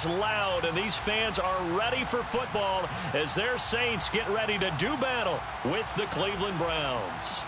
Loud, and these fans are ready for football as their Saints get ready to do battle with the Cleveland Browns.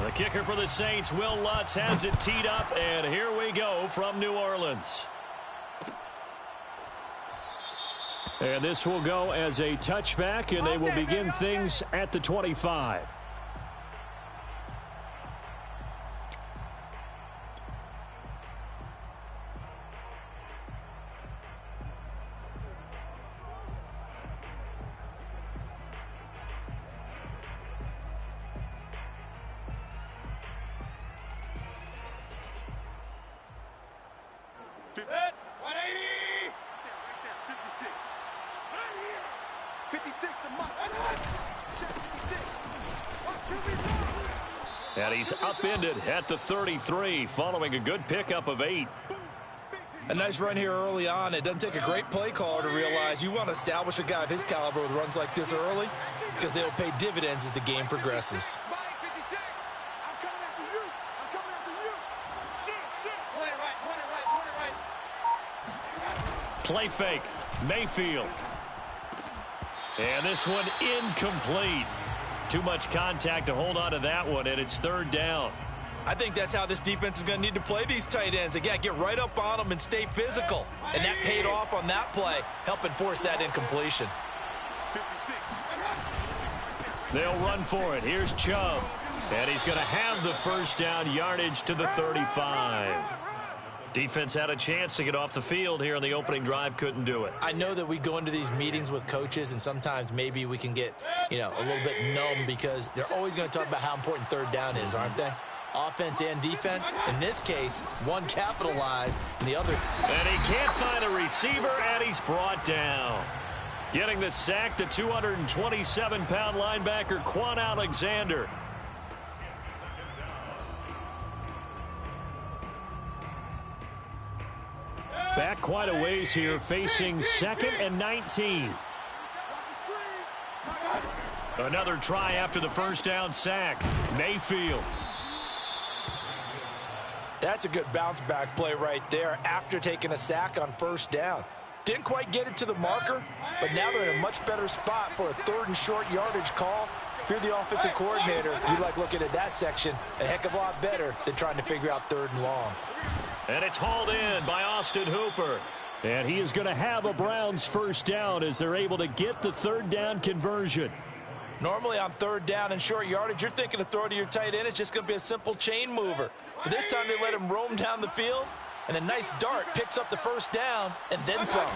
The kicker for the Saints, Will Lutz, has it teed up, and here we go from New Orleans. And this will go as a touchback, and they will begin things at the 25. And he's upended at the 33 following a good pickup of 8. A nice run here early on. It doesn't take a great play caller to realize you want to establish a guy of his caliber with runs like this early because they'll pay dividends as the game progresses. Play fake. Mayfield. And this one incomplete. Too much contact to hold on to that one, and it's 3rd down. I think that's how this defense is going to need to play these tight ends. Again, get right up on them and stay physical. And that paid off on that play, helping force that incompletion. They'll run for it. Here's Chubb. And he's going to have the 1st down yardage to the 35. Defense had a chance to get off the field here on the opening drive, couldn't do it. I know that we go into these meetings with coaches, and sometimes maybe we can get, a little bit numb because they're always going to talk about how important 3rd down is, aren't they? Offense and defense. In this case, one capitalized and the other. And he can't find a receiver, and he's brought down. Getting the sack, the 227-pound linebacker, Quan Alexander. Back quite a ways here, facing 2nd and 19. Another try after the 1st down sack. Mayfield. That's a good bounce-back play right there after taking a sack on 1st down. Didn't quite get it to the marker, but now they're in a much better spot for a 3rd and short yardage call. If you're the offensive coordinator, you like looking at that section a heck of a lot better than trying to figure out 3rd and long. And it's hauled in by Austin Hooper. And he is going to have a Browns 1st down as they're able to get the 3rd down conversion. Normally on 3rd down and short yardage, you're thinking to throw to your tight end. It's just going to be a simple chain mover. But this time they let him roam down the field, and a nice dart picks up the 1st down and then some.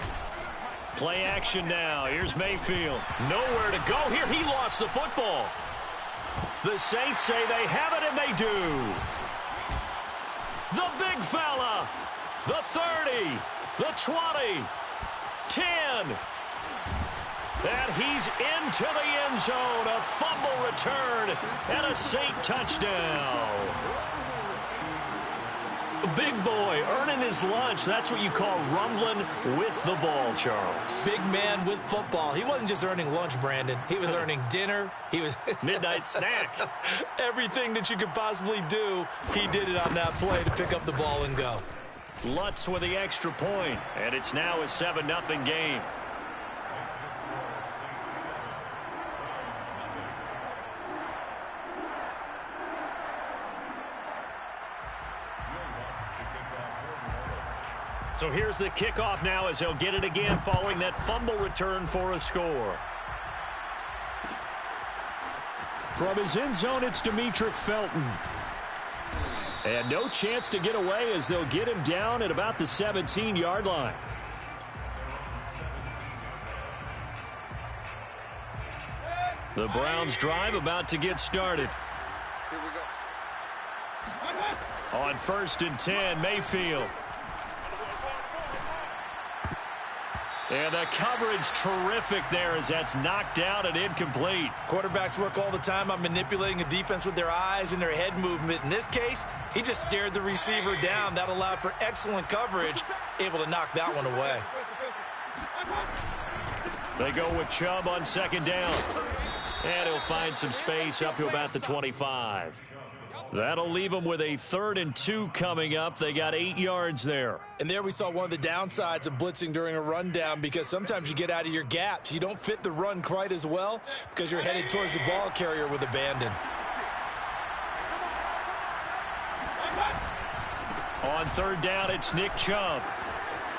Play action now. Here's Mayfield. Nowhere to go here. He lost the football. The Saints say they have it, and they do. The big fella. The 30. The 20. 10. And he's into the end zone. A fumble return and a Saint touchdown. Big boy earning his lunch. That's what you call rumbling with the ball, Charles. Big man with football. He wasn't just earning lunch, Brandon. He was earning dinner. He was midnight snack. Everything that you could possibly do, he did it on that play to pick up the ball and go. Lutz with the extra point, and it's now a 7-0 game. So here's the kickoff now as they'll get it again following that fumble return for a score. From his end zone, it's Demetric Felton. And no chance to get away as they'll get him down at about the 17-yard line. The Browns drive about to get started. Here we go. On 1st and 10, Mayfield. And the coverage terrific there as that's knocked down and incomplete. Quarterbacks work all the time on manipulating a defense with their eyes and their head movement. In this case, he just stared the receiver down. That allowed for excellent coverage, able to knock that one away. They go with Chubb on second down. And he'll find some space up to about the 25. That'll leave them with a 3rd and 2 coming up. They got 8 yards there. And there we saw one of the downsides of blitzing during a rundown, because sometimes you get out of your gaps. You don't fit the run quite as well because you're headed towards the ball carrier with abandon. On 3rd down, it's Nick Chubb.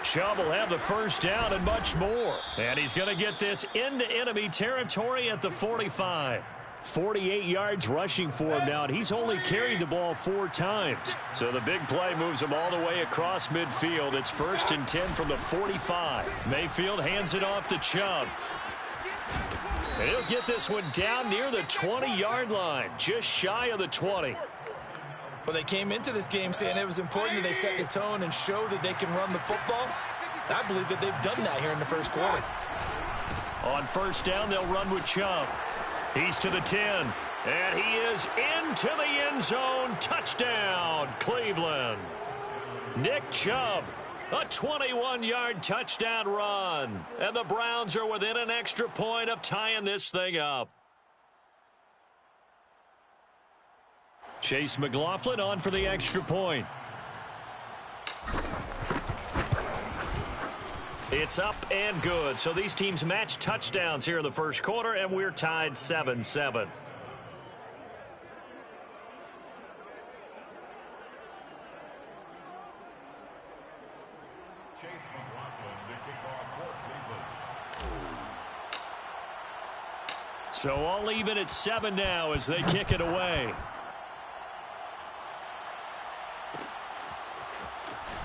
Chubb will have the first down and much more. And he's going to get this into enemy territory at the 45. 48 yards rushing for him now, and he's only carried the ball 4 times. So the big play moves him all the way across midfield. It's 1st and 10 from the 45. Mayfield hands it off to Chubb. And he'll get this one down near the 20-yard line, just shy of the 20. Well, they came into this game saying it was important that they set the tone and show that they can run the football. I believe that they've done that here in the first quarter. On 1st down, they'll run with Chubb. He's to the 10, and he is into the end zone. Touchdown, Cleveland. Nick Chubb, a 21-yard touchdown run. And the Browns are within an extra point of tying this thing up. Chase McLaughlin on for the extra point. It's up and good. So these teams match touchdowns here in the first quarter, and we're tied 7-7. So all even at 7 now as they kick it away.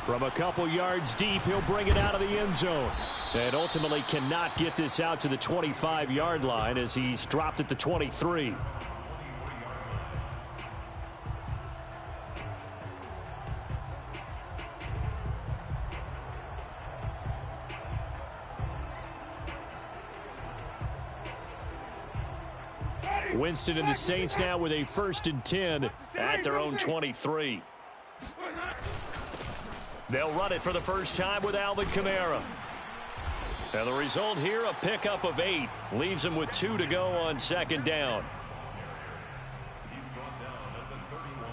From a couple yards deep, he'll bring it out of the end zone. And ultimately cannot get this out to the 25-yard line as he's dropped at the 23. Winston and the Saints now with a 1st and 10 at their own 23. They'll run it for the first time with Alvin Kamara. And the result here, a pickup of 8. Leaves him with 2 to go on 2nd down. He's brought down at the 31.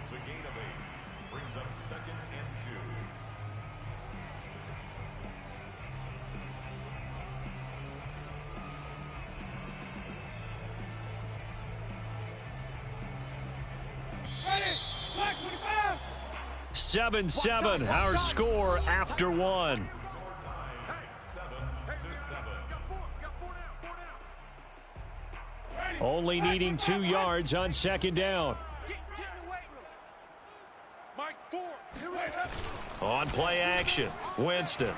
It's a gain of 8. Brings up 2nd and 2. Ready! Black 25! 7-7, our score after 1. Only needing 2 yards on 2nd down. On play action, Winston.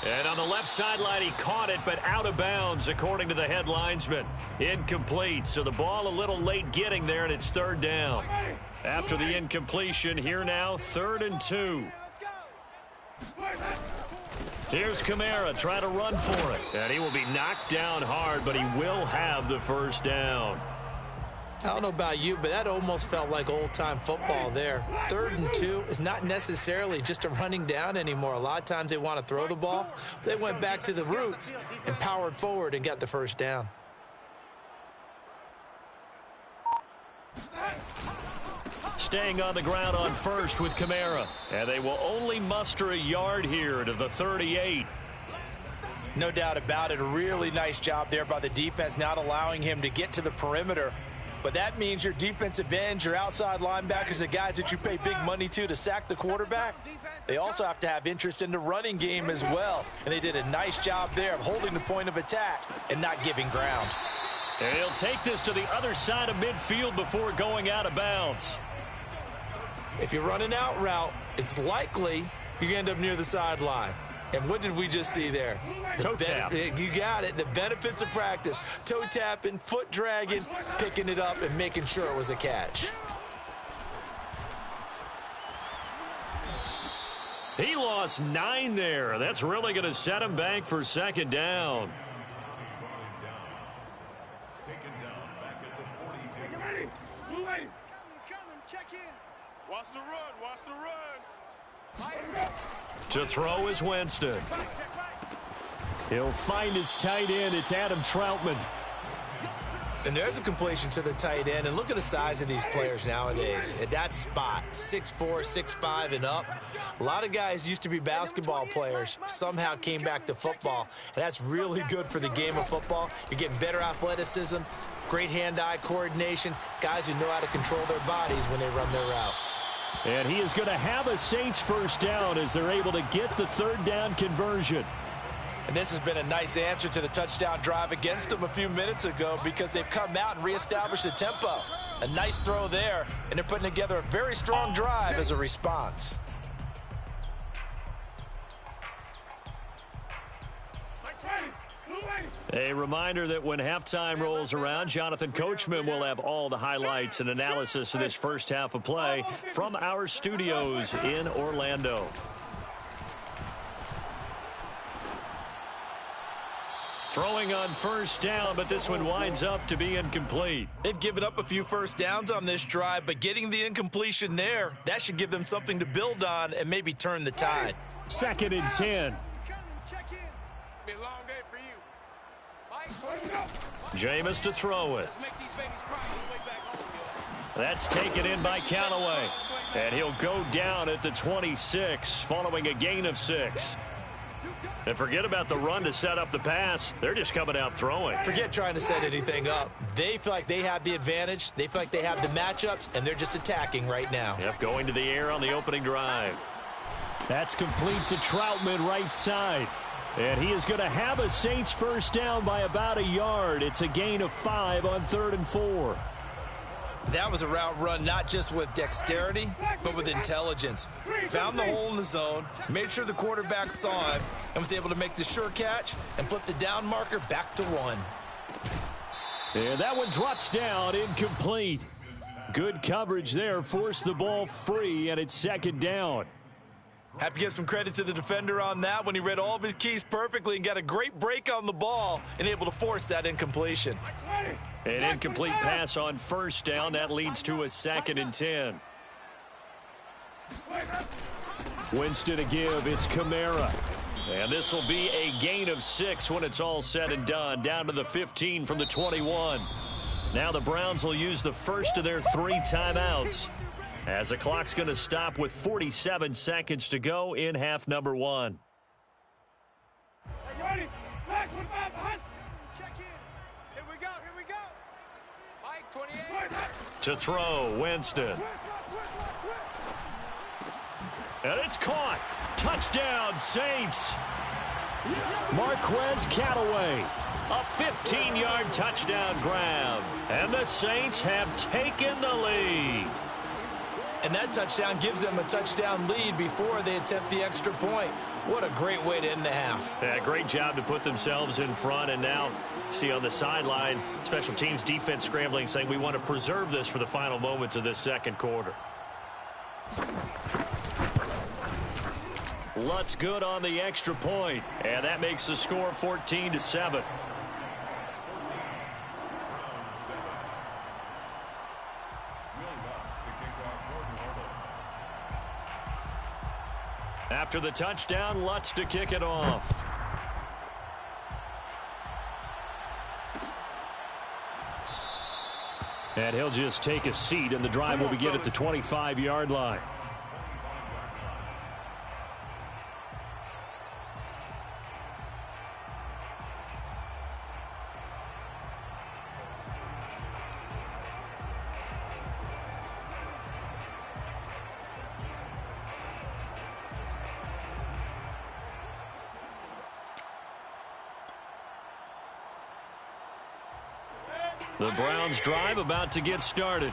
And on the left sideline, he caught it, but out of bounds, according to the head linesman. Incomplete, so the ball a little late getting there, and it's 3rd down. After the incompletion, here now, 3rd and 2. Here's Kamara trying to run for it. And he will be knocked down hard, but he will have the first down. I don't know about you, but that almost felt like old-time football there. 3rd and 2 is not necessarily just a running down anymore. A lot of times they want to throw the ball. They went back to the roots and powered forward and got the first down. Staying on the ground on 1st with Kamara. And they will only muster a yard here to the 38. No doubt about it. A really nice job there by the defense, not allowing him to get to the perimeter. But that means your defensive ends, your outside linebackers, the guys that you pay big money to sack the quarterback, they also have to have interest in the running game as well. And they did a nice job there of holding the point of attack and not giving ground. And he'll take this to the other side of midfield before going out of bounds. If you're running out route, it's likely you end up near the sideline. And what did we just see there? Toe tap. You got it. The benefits of practice. Toe tapping, foot dragging, picking it up, and making sure it was a catch. He lost 9 there. That's really going to set him back for second down. Taken down back at the 42. Get ready. Move ready. He's coming. Check in. Watch the run. Watch the run. To throw is Winston. He'll find his tight end. It's Adam Troutman. And there's a completion to the tight end. And look at the size of these players nowadays. At that spot, 6'4", 6'5", and up. A lot of guys used to be basketball players, somehow came back to football. And that's really good for the game of football. You're getting better athleticism, great hand-eye coordination, guys who know how to control their bodies when they run their routes. And he is going to have a Saints first down as they're able to get the third down conversion. And this has been a nice answer to the touchdown drive against them a few minutes ago because they've come out and reestablished the tempo. A nice throw there, and they're putting together a very strong drive as a response. A reminder that when halftime rolls around, Jonathan Coachman will have all the highlights and analysis of this first half of play from our studios in Orlando. Throwing on first down, but this one winds up to be incomplete. They've given up a few first downs on this drive, but getting the incompletion there, that should give them something to build on and maybe turn the tide. 2nd and 10. Check in. It's been a long day for you. Mike, Jameis to throw it. let's make these babies cry on the way back home, yo. That's taken in by Callaway. And he'll go down at the 26 following a gain of 6. And forget about the run to set up the pass. They're just coming out throwing. Forget trying to set anything up. They feel like they have the advantage. They feel like they have the matchups, and they're just attacking right now. Yep, going to the air on the opening drive. That's complete to Troutman right side. And he is going to have a Saints first down by about a yard. It's a gain of 5 on 3rd and 4. That was a route run not just with dexterity, but with intelligence. Found the hole in the zone, made sure the quarterback saw him, and was able to make the sure catch and flip the down marker back to 1. And that one drops down, incomplete. Good coverage there, forced the ball free, and it's 2nd down. Have to give some credit to the defender on that when he read all of his keys perfectly and got a great break on the ball and able to force that incompletion. An incomplete pass on first down. That leads to a 2nd and 10. Winston to give. It's Kamara. And this will be a gain of 6 when it's all said and done. Down to the 15 from the 21. Now the Browns will use the first of their 3 timeouts, as the clock's going to stop with 47 seconds to go in half number 1. Ready? Back, 45, behind. Check in. Here we go. Here we go. Mike, 28. To throw, Winston. And it's caught. Touchdown, Saints. Marquez Callaway. A 15-yard touchdown grab. And the Saints have taken the lead. And that touchdown gives them a touchdown lead before they attempt the extra point. What a great way to end the half. Yeah, great job to put themselves in front. And now, see on the sideline, special teams defense scrambling, saying we want to preserve this for the final moments of this second quarter. Lutz good on the extra point, and that makes the score 14-7. After the touchdown, Lutz to kick it off. And he'll just take a seat, and the drive will begin at the 25-yard line. The Browns drive about to get started.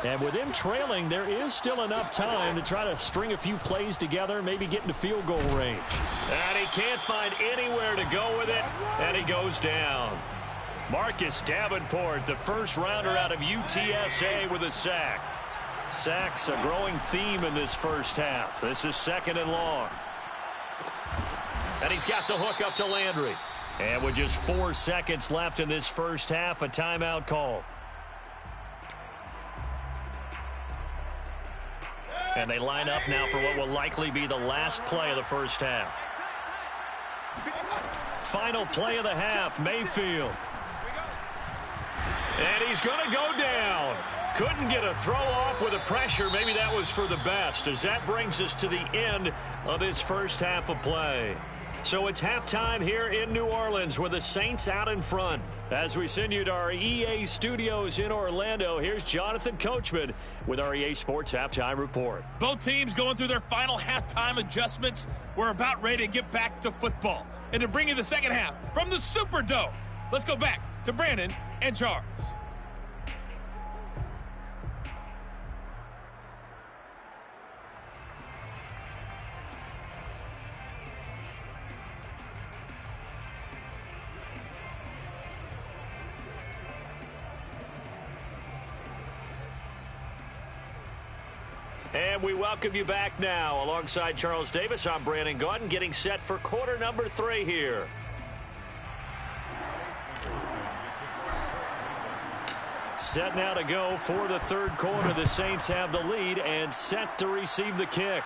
And with him trailing, there is still enough time to try to string a few plays together, maybe get into field goal range. And he can't find anywhere to go with it, and he goes down. Marcus Davenport, the first rounder out of UTSA, with a sack. Sacks, a growing theme in this first half. This is 2nd and long. And he's got the hook up to Landry. And with just 4 seconds left in this first half, a timeout call. And they line up now for what will likely be the last play of the first half. Final play of the half, Mayfield. And he's going to go down. Couldn't get a throw off with the pressure. Maybe that was for the best, as that brings us to the end of this first half of play. So it's halftime here in New Orleans with the Saints out in front. As we send you to our EA studios in Orlando, here's Jonathan Coachman with our EA Sports Halftime Report. Both teams going through their final halftime adjustments. We're about ready to get back to football. And to bring you the second half from the Superdome, let's go back to Brandon and Charles. And we welcome you back now. Alongside Charles Davis, I'm Brandon Gaudin, getting set for quarter number 3 here. Set now to go for the third quarter. The Saints have the lead and set to receive the kick.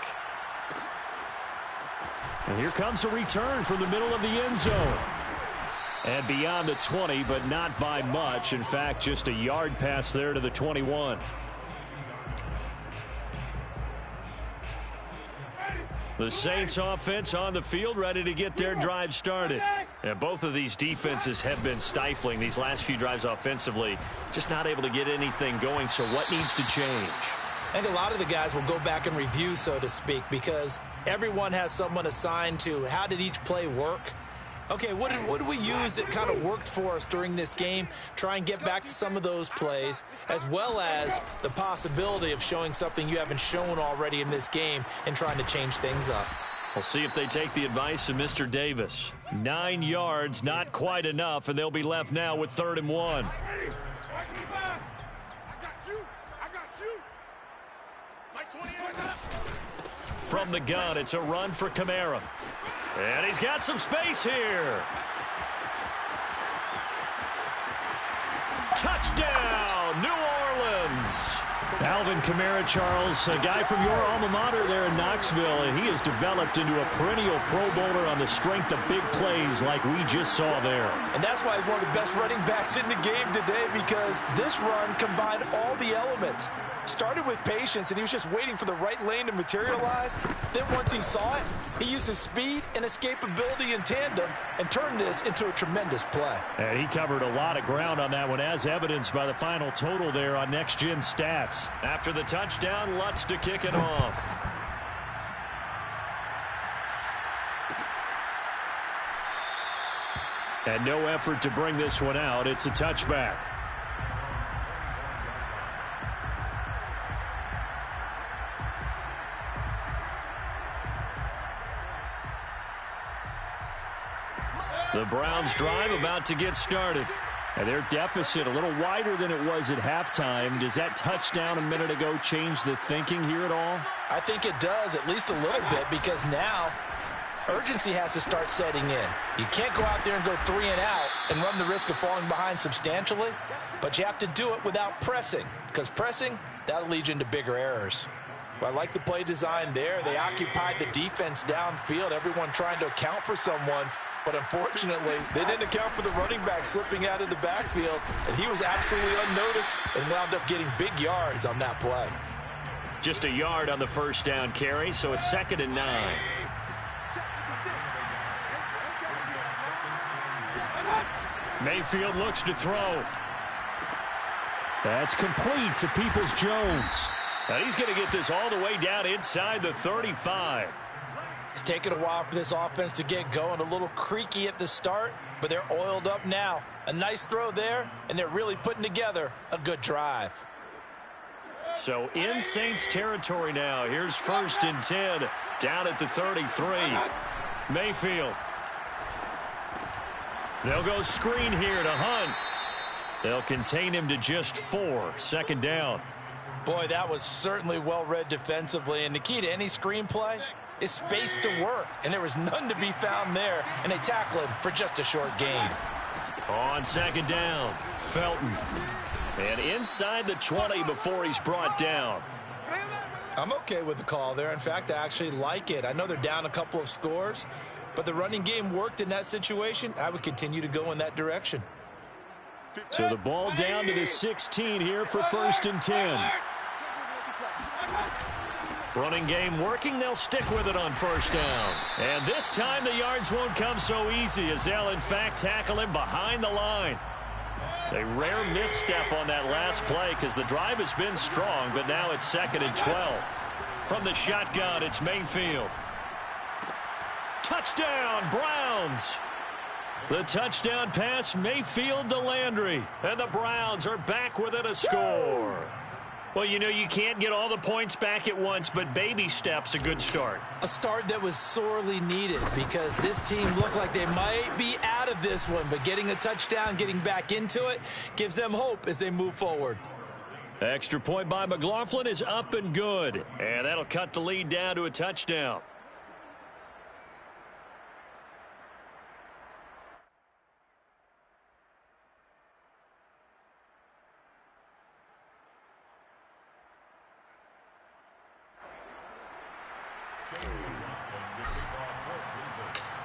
And here comes a return from the middle of the end zone. And beyond the 20, but not by much. In fact, just a yard pass there to the 21. The Saints offense on the field, ready to get their drive started. And both of these defenses have been stifling these last few drives offensively. Just not able to get anything going, so what needs to change? I think a lot of the guys will go back and review, so to speak, because everyone has someone assigned to how did each play work. Okay, what did we use that kind of worked for us during this game? Try and get back to some of those plays, as well as the possibility of showing something you haven't shown already in this game and trying to change things up. We'll see if they take the advice of Mr. Davis. 9 yards, not quite enough, and they'll be left now with 3rd and 1. From the gun, it's a run for Kamara. And he's got some space here. Touchdown, New Orleans. Alvin Kamara, Charles, a guy from your alma mater there in Knoxville, and he has developed into a perennial Pro Bowler on the strength of big plays like we just saw there. And that's why he's one of the best running backs in the game today, because this run combined all the elements. Started with patience, and he was just waiting for the right lane to materialize. Then once he saw it, he used his speed and escapability in tandem and turned this into a tremendous play. And he covered a lot of ground on that one, as evidenced by the final total there on Next Gen Stats. After the touchdown, Lutz to kick it off. And no effort to bring this one out. It's a touchback. The Browns drive about to get started. And their deficit a little wider than it was at halftime. Does that touchdown a minute ago change the thinking here at all? I think it does, at least a little bit, because now urgency has to start setting in. You can't go out there and go 3 and out and run the risk of falling behind substantially, but you have to do it without pressing, because pressing, that'll lead you into bigger errors. Well, I like the play design there. They occupied the defense downfield, everyone trying to account for someone. But unfortunately, they didn't account for the running back slipping out of the backfield, and he was absolutely unnoticed and wound up getting big yards on that play. Just a yard on the first down carry, so it's 2nd and 9. Mayfield looks to throw. That's complete to Peoples-Jones. And he's going to get this all the way down inside the 35. It's taken a while for this offense to get going. A little creaky at the start, but they're oiled up now. A nice throw there, and they're really putting together a good drive. So in Saints territory now. Here's 1st and 10 down at the 33. Mayfield. They'll go screen here to Hunt. They'll contain him to just 4. 2nd down. Boy, that was certainly well read defensively, and the key to any screenplay is space to work, and there was none to be found there, and they tackle him for just a short gain. On second down, Felton. And inside the 20 before he's brought down. I'm okay with the call there. In fact, I actually like it. I know they're down a couple of scores, but the running game worked in that situation. I would continue to go in that direction. So the ball down to the 16 here for 1st and 10. Running game working. They'll stick with it on 1st down. And this time the yards won't come so easy as they'll, in fact, tackle him behind the line. A rare misstep on that last play because the drive has been strong, but now it's 2nd and 12. From the shotgun, it's Mayfield. Touchdown, Browns. The touchdown pass, Mayfield to Landry. And the Browns are back within a score. Well, you know, you can't get all the points back at once, but baby steps a good start. A start that was sorely needed because this team looked like they might be out of this one, but getting a touchdown, getting back into it, gives them hope as they move forward. Extra point by McLaughlin is up and good, and that'll cut the lead down to a touchdown.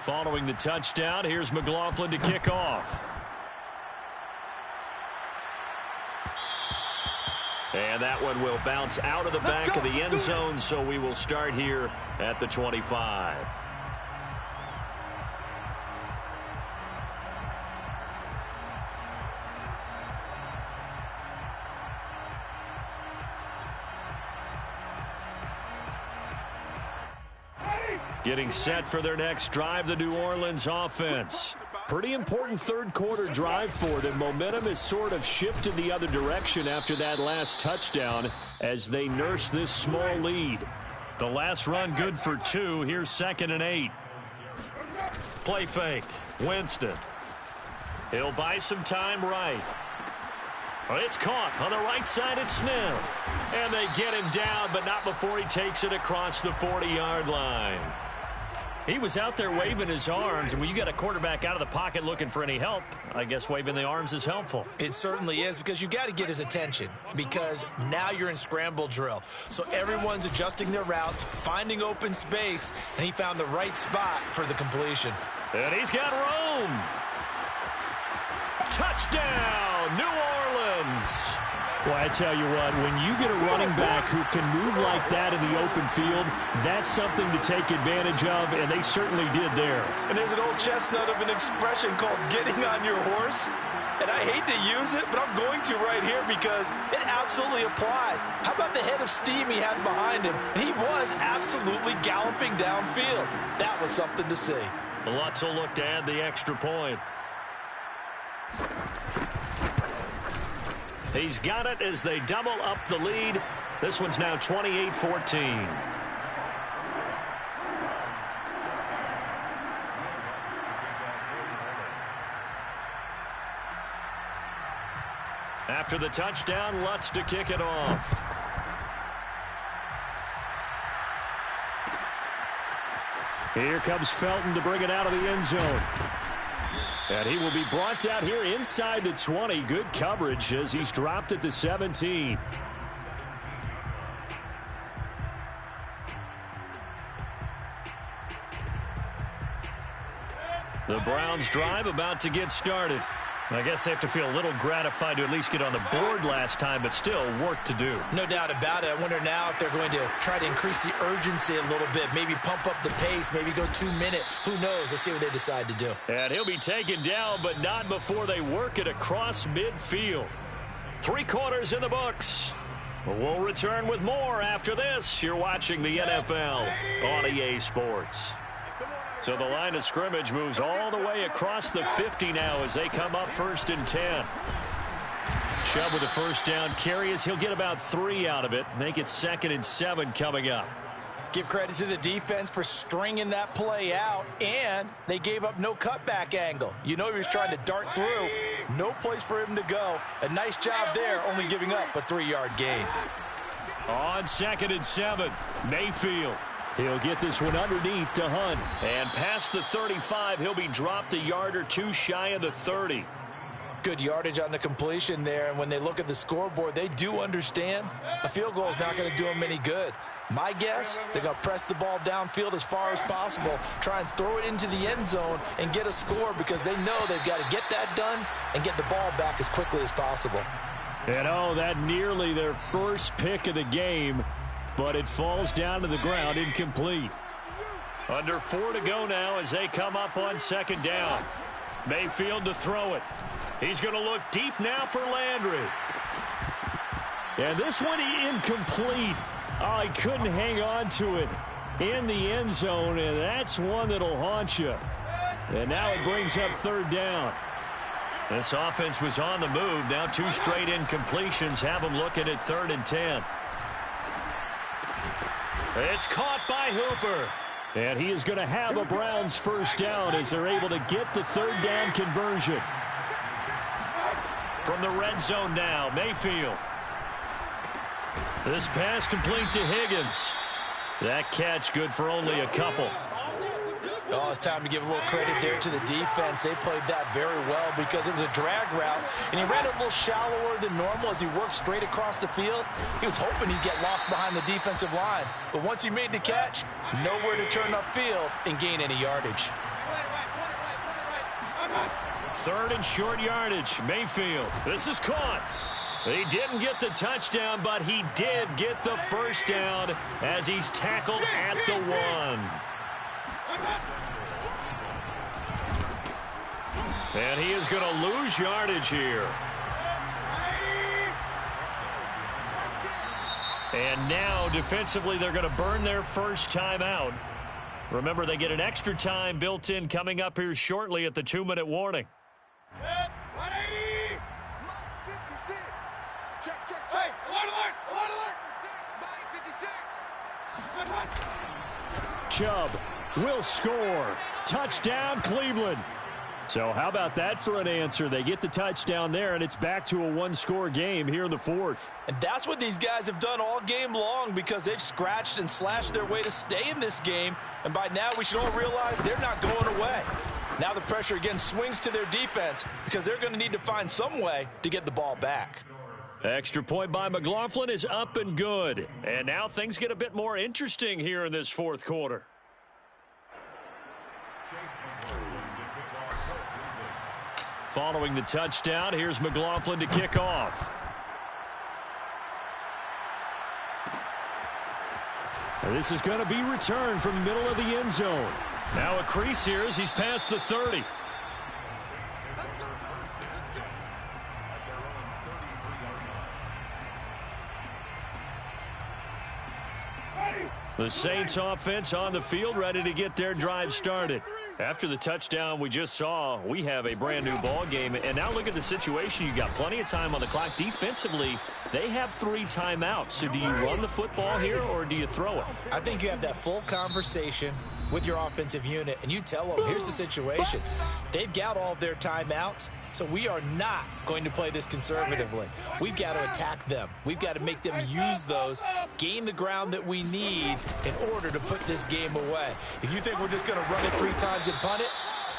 Following the touchdown, here's McLaughlin to kick off. And that one will bounce out of the back of the end zone, so we will start here at the 25. Getting set for their next drive, the New Orleans offense. Pretty important third quarter drive for them. Momentum has sort of shifted the other direction after that last touchdown as they nurse this small lead. The last run good for 2. Here's 2nd and 8. Play fake. Winston. He'll buy some time right. It's caught on the right side at Smith. And they get him down, but not before he takes it across the 40-yard line. He was out there waving his arms, and when you got a quarterback out of the pocket looking for any help, I guess waving the arms is helpful. It certainly is, because you got to get his attention, because now you're in scramble drill. So everyone's adjusting their routes, finding open space, and he found the right spot for the completion. And he's got room. Touchdown, New Orleans. Well, I tell you what, when you get a running back who can move like that in the open field, that's something to take advantage of, and they certainly did there. And there's an old chestnut of an expression called getting on your horse. And I hate to use it, but I'm going to right here because it absolutely applies. How about the head of steam he had behind him? And he was absolutely galloping downfield. That was something to see. Lutz will look to add the extra point. He's got it as they double up the lead. This one's now 28-14. After the touchdown, Lutz to kick it off. Here comes Felton to bring it out of the end zone. And he will be brought down here inside the 20. Good coverage as he's dropped at the 17. The Browns drive about to get started. I guess they have to feel a little gratified to at least get on the board last time, but still work to do. No doubt about it. I wonder now if they're going to try to increase the urgency a little bit, maybe pump up the pace, maybe go 2 minute. Who knows? Let's see what they decide to do. And he'll be taken down, but not before they work it across midfield. 3 quarters in the books. We'll return with more after this. You're watching the NFL on EA Sports. So the line of scrimmage moves all the way across the 50 now as they come up 1st and 10. Chubb with the first down carry as he'll get about 3 out of it. Make it 2nd and 7 coming up. Give credit to the defense for stringing that play out, and they gave up no cutback angle. You know he was trying to dart through. No place for him to go. A nice job there, only giving up a 3-yard gain. On 2nd and 7, Mayfield. He'll get this one underneath to Hunt. And past the 35, he'll be dropped a yard or two shy of the 30. Good yardage on the completion there, and when they look at the scoreboard, they do understand a field goal is not going to do them any good. My guess, they're going to press the ball downfield as far as possible, try and throw it into the end zone and get a score because they know they've got to get that done and get the ball back as quickly as possible. And that nearly their first pick of the game, but it falls down to the ground incomplete. Under 4 to go now as they come up on 2nd down. Mayfield to throw it. He's going to look deep now for Landry. And this one incomplete. Oh, he couldn't hang on to it in the end zone, and that's one that'll haunt you. And now it brings up 3rd down. This offense was on the move. Now 2 straight incompletions have them looking at 3rd and 10. It's caught by Hooper. And he is going to have a Browns first down as they're able to get the 3rd down conversion. From the red zone now, Mayfield. This pass complete to Higgins. That catch good for only a couple. Oh, it's time to give a little credit there to the defense. They played that very well because it was a drag route, and he ran a little shallower than normal as he worked straight across the field. He was hoping he'd get lost behind the defensive line, but once he made the catch, nowhere to turn upfield and gain any yardage. 3rd and short yardage, Mayfield. This is caught. He didn't get the touchdown, but he did get the first down as he's tackled at the 1. And he is going to lose yardage here. And now, defensively, they're going to burn their first timeout. Remember, they get an extra time built in coming up here shortly at the 2-minute warning. 180! 56! Check, check, check! Alert! 56! Chubb will score. Touchdown, Cleveland. So how about that for an answer? They get the touchdown there, and it's back to a 1-score game here in the 4th. And that's what these guys have done all game long because they've scratched and slashed their way to stay in this game. And by now, we should all realize they're not going away. Now the pressure again swings to their defense because they're going to need to find some way to get the ball back. Extra point by McLaughlin is up and good. And now things get a bit more interesting here in this 4th quarter. Following the touchdown, here's McLaughlin to kick off. And this is going to be returned from the middle of the end zone. Now a crease here as he's past the 30. The Saints offense on the field ready to get their drive started. After the touchdown we just saw, we have a brand new ball game. And now look at the situation. You got plenty of time on the clock. Defensively, they have 3 timeouts. So do you run the football here or do you throw it? I think you have that full conversation with your offensive unit, and you tell them, here's the situation. They've got all of their timeouts, so we are not going to play this conservatively. We've got to attack them. We've got to make them use those, gain the ground that we need in order to put this game away. If you think we're just going to run it 3 times and punt it,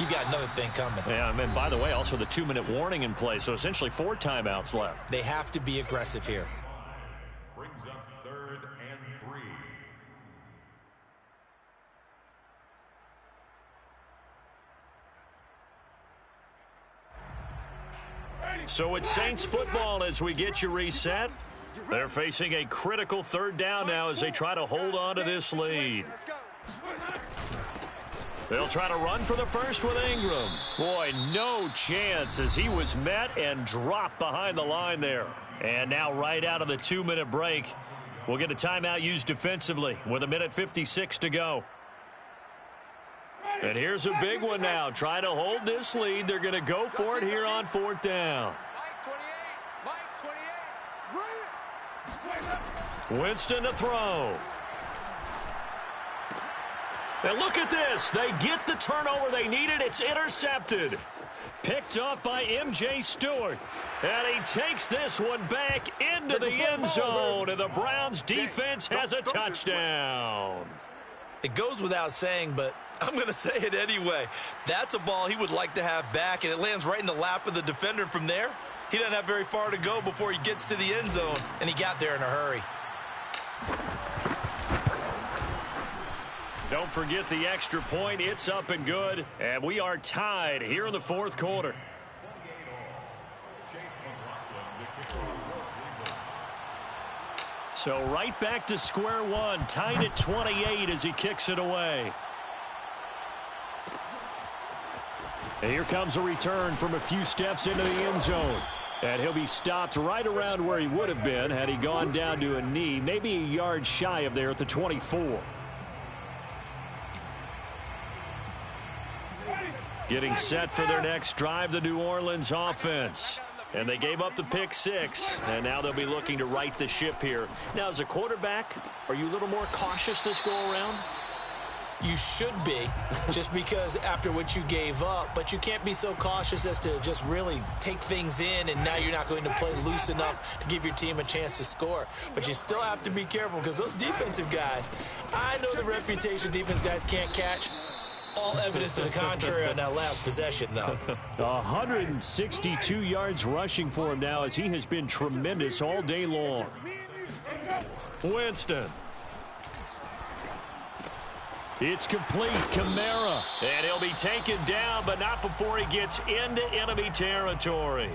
you got another thing coming. Yeah, and by the way, also the 2-minute warning in play, so essentially 4 timeouts left. They have to be aggressive here. Brings up 3rd and 3. So it's Saints football as we get you reset. They're facing a critical 3rd down now as they try to hold on to this lead. They'll try to run for the first with Ingram. Boy, no chance as he was met and dropped behind the line there. And now right out of the 2-minute break, we'll get a timeout used defensively with 1:56 to go. And here's a big one now. Trying to hold this lead. They're going to go for it here on 4th down. Mike 28. Winston to throw. And look at this. They get the turnover they needed. It's intercepted. Picked off by M.J. Stewart. And he takes this one back into the end zone. And the Browns defense has a touchdown. It goes without saying, but I'm going to say it anyway. That's a ball he would like to have back, and it lands right in the lap of the defender. From there, he doesn't have very far to go before he gets to the end zone, and he got there in a hurry. Don't forget the extra point. It's up and good, and we are tied here in the fourth quarter. So right back to square one, tied at 28 as he kicks it away. And here comes a return from a few steps into the end zone. And he'll be stopped right around where he would have been had he gone down to a knee, maybe a yard shy of there at the 24. Getting set for their next drive, the New Orleans offense. And they gave up the pick six, and now they'll be looking to right the ship here. Now, as a quarterback, are you a little more cautious this go-around? You should be, just because after what you gave up, but you can't be so cautious as to just really take things in, and now you're not going to play loose enough to give your team a chance to score. But you still have to be careful, because those defensive guys, I know the reputation defense guys can't catch. All evidence to the contrary on that last possession, though. 162 yards rushing for him now as he has been tremendous all day long. Winston. It's complete. Kamara. And he'll be taken down, but not before he gets into enemy territory.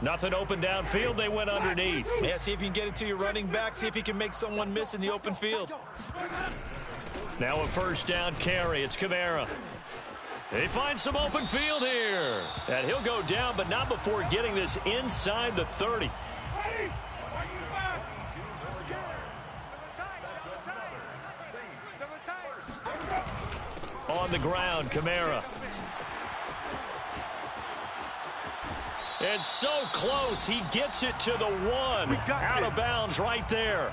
Nothing open downfield. They went underneath. Yeah, see if you can get it to your running back. See if you can make someone miss in the open field. Now a first down carry. It's Kamara. They find some open field here. And he'll go down, but not before getting this inside the 30. On the ground, Kamara. And so close, he gets it to the one. Out of bounds right there.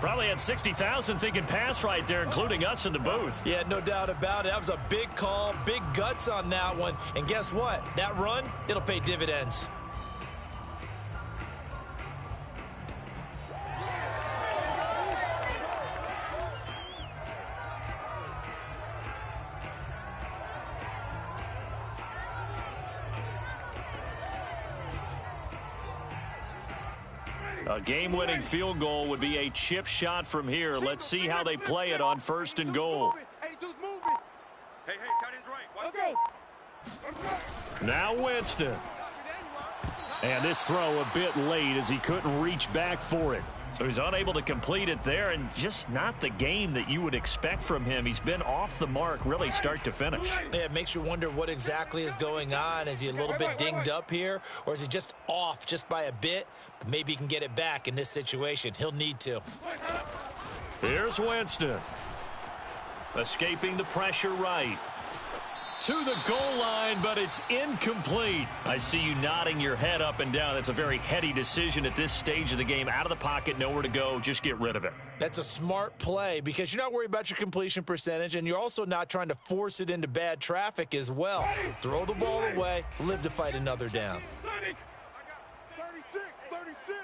Probably had 60,000 thinking pass right there, including us in the booth. Yeah, no doubt about it. That was a big call, big guts on that one. And guess what? That run, it'll pay dividends. A game-winning field goal would be a chip shot from here. Let's see how they play it on first and goal. Hey, tight ends right. Now Winston. And this throw a bit late as he couldn't reach back for it. So he's unable to complete it there, and just not the game that you would expect from him. He's been off the mark really start to finish. Yeah, it makes you wonder what exactly is going on. Is he a little bit dinged up here, or is he just off just by a bit? Maybe he can get it back in this situation. He'll need to. Here's Winston. Escaping the pressure right. To the goal line, but it's incomplete. I see you nodding your head up and down. That's a very heady decision at this stage of the game. Out of the pocket, nowhere to go. Just get rid of it. That's a smart play because you're not worried about your completion percentage, and you're also not trying to force it into bad traffic as well. Throw the ball away, live to fight another down. 36.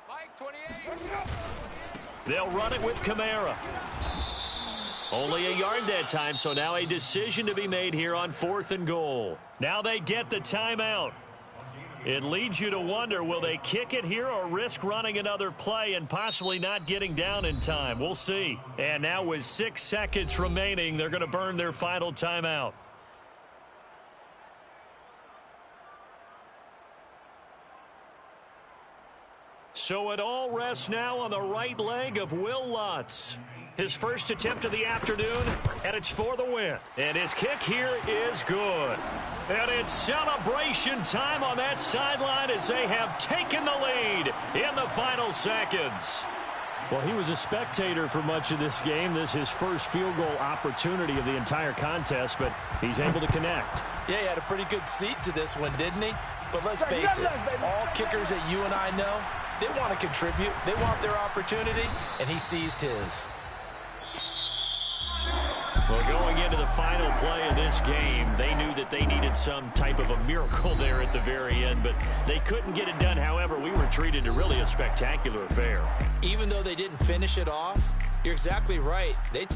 Mike, 28. They'll run it with Kamara. Only a yard that time, so now a decision to be made here on fourth and goal. Now they get the timeout. It leads you to wonder, will they kick it here or risk running another play and possibly not getting down in time? We'll see. And now with 6 seconds remaining, they're going to burn their final timeout. So it all rests now on the right leg of Will Lutz. His first attempt of the afternoon, and it's for the win. And his kick here is good. And it's celebration time on that sideline as they have taken the lead in the final seconds. Well, he was a spectator for much of this game. This is his first field goal opportunity of the entire contest, but he's able to connect. Yeah, he had a pretty good seat to this one, didn't he? But let's face it, all kickers that you and I know, they want to contribute. They want their opportunity, and he seized his. Well, going into the final play of this game, they knew that they needed some type of a miracle there at the very end, but they couldn't get it done. However, we were treated to really a spectacular affair. Even though they didn't finish it off, you're exactly right. They